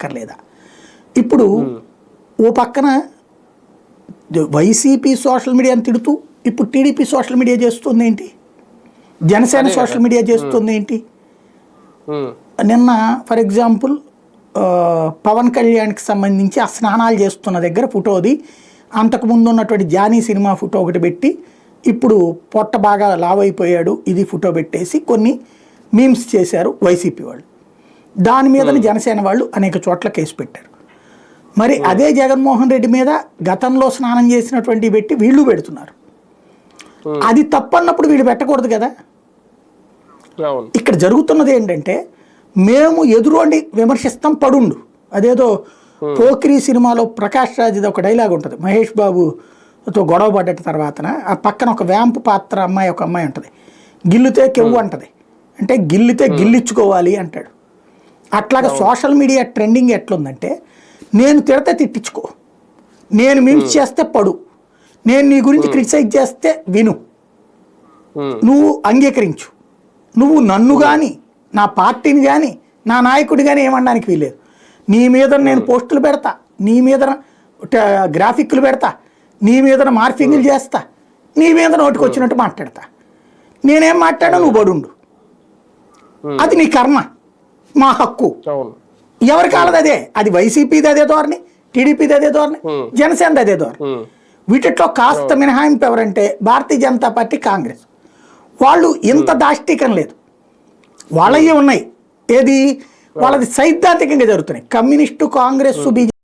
అక్కర్లేదా? ఇప్పుడు ఓ పక్కన వైసీపీ సోషల్ మీడియాని తిడుతూ ఇప్పుడు టీడీపీ సోషల్ మీడియా చేస్తుంది ఏంటి, జనసేన సోషల్ మీడియా చేస్తుంది ఏంటి? నిన్న ఫర్ ఎగ్జాంపుల్ పవన్ కళ్యాణ్కి సంబంధించి ఆ స్నానాలు చేస్తున్న దగ్గర ఫోటోది అంతకుముందు ఉన్నటువంటి జానీ సినిమా ఫోటో ఒకటి పెట్టి ఇప్పుడు పొట్ట బాగా లావైపోయాడు ఇది ఫోటో పెట్టేసి కొన్ని మీమ్స్ చేశారు వైసీపీ వాళ్ళు. దాని మీద జనసేన వాళ్ళు అనేక చోట్ల కేసు పెట్టారు. మరి అదే జగన్మోహన్ రెడ్డి మీద గతంలో స్నానం చేసినటువంటి పెట్టి వీళ్ళు పెడుతున్నారు. అది తప్పన్నప్పుడు వీళ్ళు పెట్టకూడదు కదా. ఇక్కడ జరుగుతున్నది ఏంటంటే మేము ఎదురుండి విమర్శిస్తాం పడుండు. అదేదో పోకిరి సినిమాలో ప్రకాష్ రాజ్ది ఒక డైలాగ్ ఉంటుంది, మహేష్ బాబుతో గొడవ పడ్డ తర్వాతన ఆ పక్కన ఒక వ్యాంపు పాత్ర అమ్మాయి ఒక అమ్మాయి ఉంటుంది, గిల్లితే కెవ్వు అంటది, అంటే గిల్లితే గిల్లించుకోవాలి అంటాడు. అట్లాగా సోషల్ మీడియా ట్రెండింగ్ ఎట్లుందంటే నేను తిడితే తిట్టించుకో, నేను మీమ్స్ చేస్తే పడు, నేను నీ గురించి క్రిటిసైజ్ చేస్తే విను, నువ్వు అంగీకరించు, నువ్వు నన్ను కానీ నా పార్టీని కానీ నా నాయకుడి కానీ ఏమనడానికి వీలేదు. నీ మీద నేను పోస్టులు పెడతా, నీ మీద గ్రాఫిక్లు పెడతా, నీ మీద మార్ఫింగ్లు చేస్తా, నీ మీద నోటికి వచ్చినట్టు మాట్లాడతా, నేనేం మాట్లాడా నువ్వు పడుండు, అది నీ కర్మ, మా హక్కు. ఎవరి కాలది అదే, అది వైసీపీది అదే ధోరణి, టీడీపీది అదే ధోరణి, జనసేనది అదే ధోరణి. వీటిలో కాస్త మినహాయింపు ఎవరంటే భారతీయ జనతా పార్టీ, కాంగ్రెస్. వాళ్ళు ఇంత దాష్టీకం లేదు, వాళ్ళవి ఉన్నాయి. ఏది వాళ్ళది సైద్ధాంతికంగా జరుగుతున్నాయి. Communist, Congress, BJP